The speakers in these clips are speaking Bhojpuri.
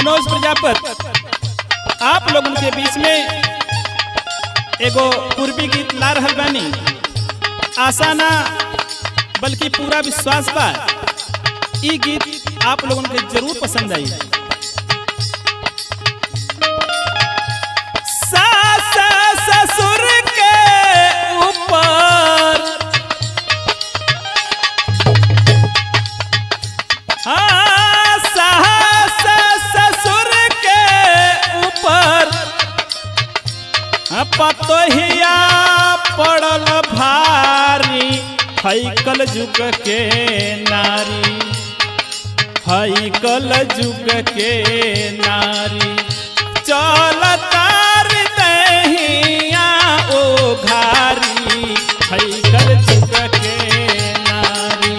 मनोज प्रजापत आप लोगों के बीच में एगो पूर्वी गीत ला रहल बानी। आशा ना बल्कि पूरा विश्वास बा ई गीत आप लोगों के जरूर पसंद आई। सास ससुर के ऊपर पतोहिया पड़ल भारी हैकल जुग के नारी, हैकल जुग के नारी चल तार दहिया ओ घारी हैकल जुग के नारी।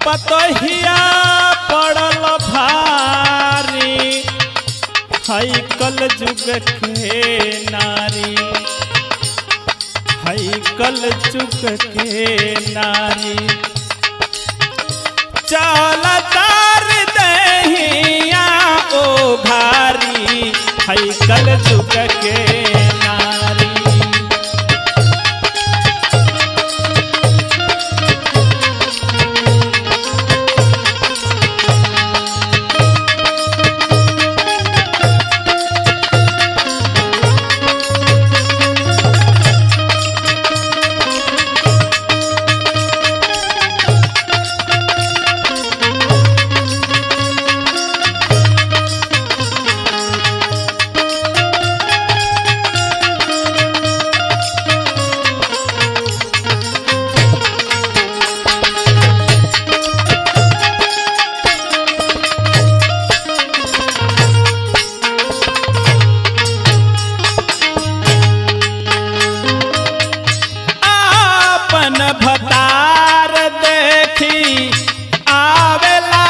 पतोहिया पड़ल भारी हैकल जुग के नारी, हैकल जुग के नारी चल तार दहिया ओ घारी हैकल जुग के नारी। भतार देखी आवेला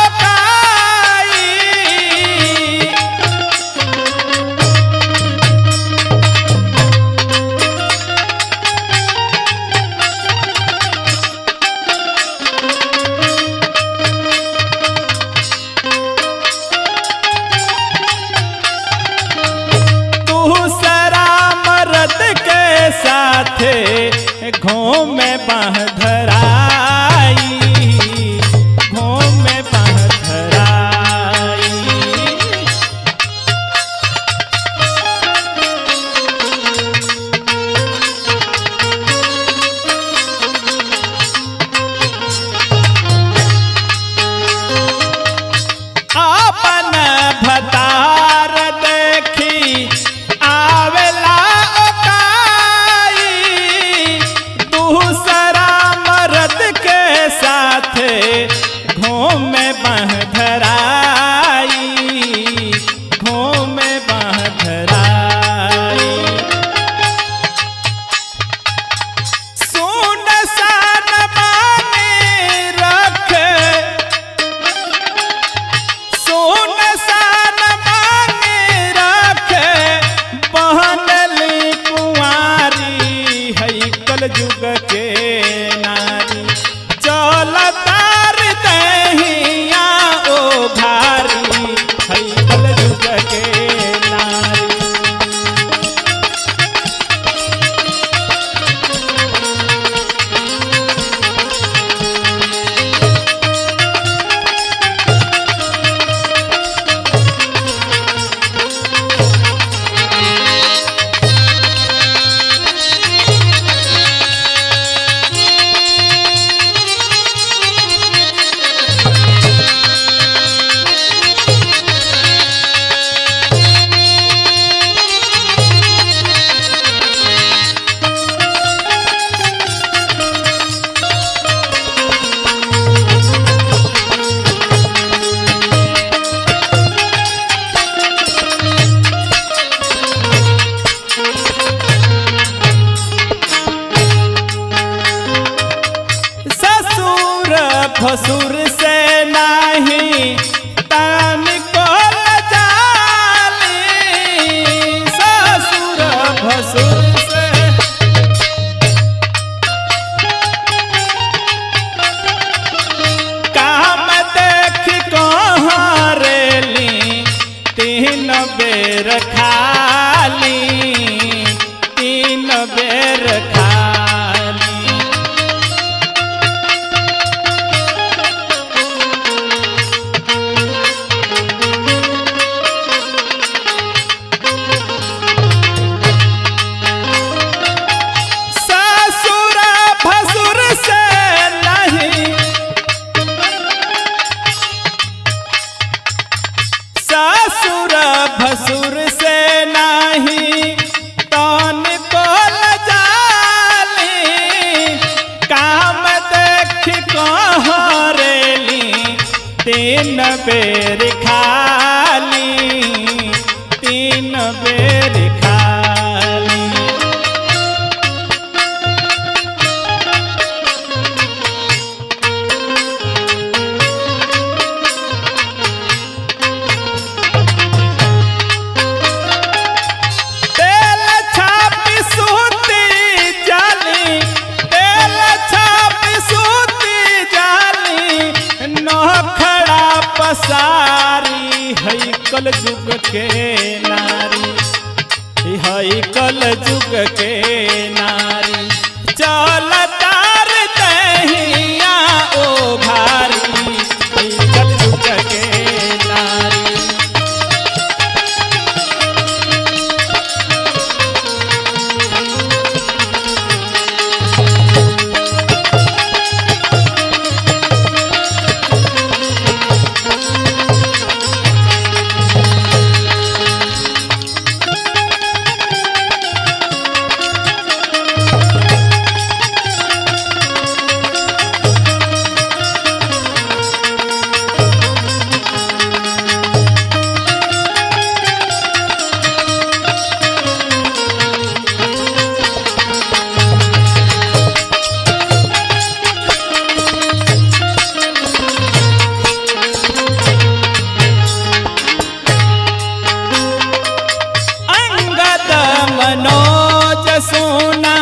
ओकाई, दूसरा मर्द के साथे घूम में बाह धराई, घूम में बाह धराई। अपन भतार देखी आवेला ओकाई, दूसरा नहीं तनिको लजाली, ससुर भसुर से काम देख कहाँ रेली, तीन बेर खाली, तीन बेर खाली। ससुर भसुर से नहीं, ससुर भसुर से नहीं तनिको लजाली, काम देख कहाँ रेली, तीन बेर खाली, तीन बेर खाली। तेल छापी सूती जाली, तेल छापी सूती जाली, नोखड़ा पसारी, है कल जुग के नारी, है कल जुग के नारी। चल तार दहिया ओ भारी, है कल जुग के नारी। अंगद मनोज सोना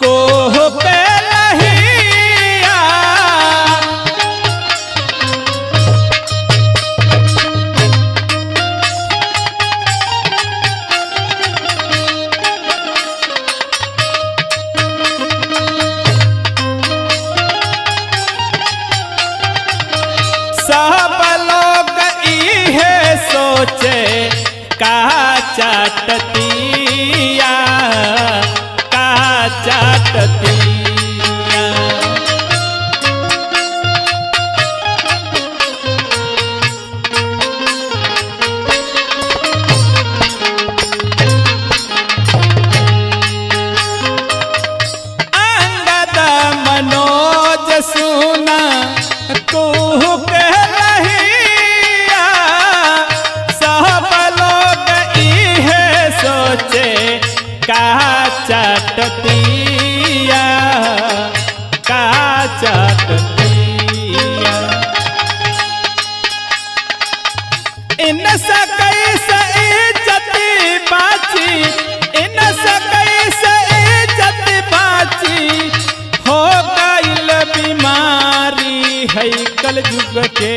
कोह पे लहिया, सब लोग इहे सोचे का चाटतिया, का चाटतिया। अंगद मनोज सुना कोह पे लहिया, सब लोग इहे सोचे का चाटतिया, का चाटतिया। इन सकई से इज्जत बाची, इन सकई से इज्जत बाची, हो गइल बीमारी, है कल जुग के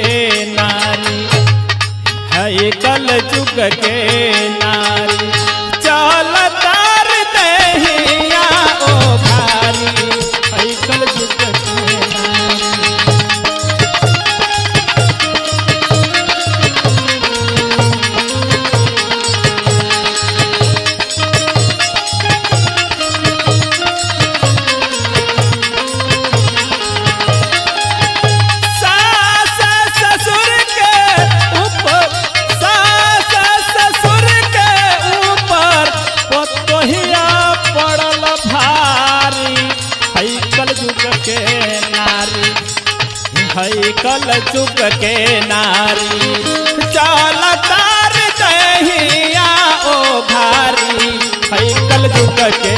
नारी, है कल जुग के नारी। चल तार दहिया ओ भारी, है कल जुग के नारी। सास ससुर के ऊपर, सास ससुर के ऊपर पोतोहिया पड़ल भारी, है कल जुग के नारी, है कल जुग के नारी। चल तार दहिया ओ भारी, है कल जुग के